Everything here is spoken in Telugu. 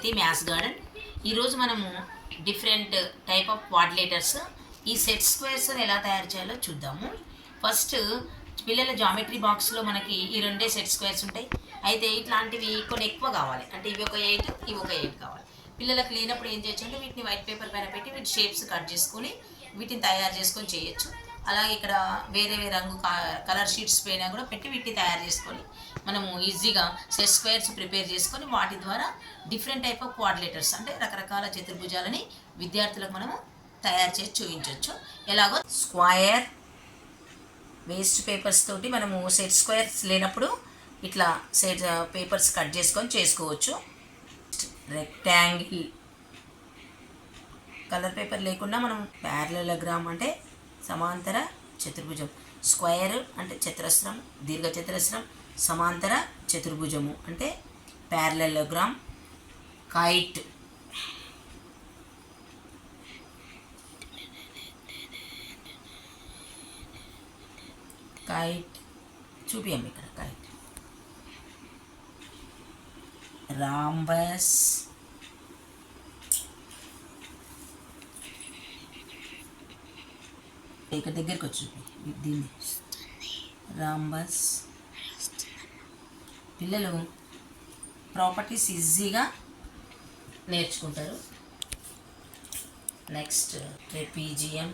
శృతి మ్యాథ్స్ గార్డెన్. ఈరోజు మనము డిఫరెంట్ టైప్ ఆఫ్ క్వాడ్రిలేటర్స్ ఈ సెట్ స్క్వేర్స్ ఎలా తయారు చేయాలో చూద్దాము. ఫస్ట్ పిల్లల జామెట్రీ బాక్స్లో మనకి ఈ రెండే సెట్ స్క్వేర్స్ ఉంటాయి. అయితే ఇట్లాంటివి కొన్ని ఎక్కువ కావాలి, అంటే ఇవి ఒక 8 ఇవి ఒక 8 కావాలి. పిల్లలకు లేనప్పుడు ఏం చేయొచ్చు అంటే వీటిని వైట్ పేపర్ పైన పెట్టి వీటి షేప్స్ కట్ చేసుకొని వీటిని తయారు చేసుకొని చేయొచ్చు. అలాగే ఇక్కడ వేరే వేరే రంగు కలర్ షీట్స్ పైన కూడా పెట్టి వీటిని తయారు చేసుకొని మనము ఈజీగా సెట్ స్క్వేర్స్ ప్రిపేర్ చేసుకొని వాటి ద్వారా డిఫరెంట్ టైప్ ఆఫ్ క్వాడ్రిలేటర్స్ అంటే రకరకాల చతుర్భుజాలని విద్యార్థులకు మనము తయారు చేసి చూపించవచ్చు. ఎలాగో స్క్వయర్ వేస్ట్ పేపర్స్ తోటి మనము సెట్ స్క్వేర్స్ లేనప్పుడు ఇట్లా సెట్ పేపర్స్ కట్ చేసుకొని చేసుకోవచ్చు. రెక్టాంగిల్ కలర్ పేపర్ లేకుండా మనం ప్యారలలోగ్రామ్ అంటే సమాంతర చతుర్భుజం, స్క్వేర్ అంటే చతురస్రం, దీర్ఘ చతురస్రం, సమాంతర చతుర్భుజము అంటే ప్యారలలోగ్రామ్, కైట్ కైట్ చూపియండి ఇక్కడ కైట్, రాంబస్, ఇక్కడ దగ్గరికి వచ్చి దీన్ని రాంబస్. పిల్లలు ప్రాపర్టీస్ ఈజీగా నేర్చుకుంటారు. Next trapezium,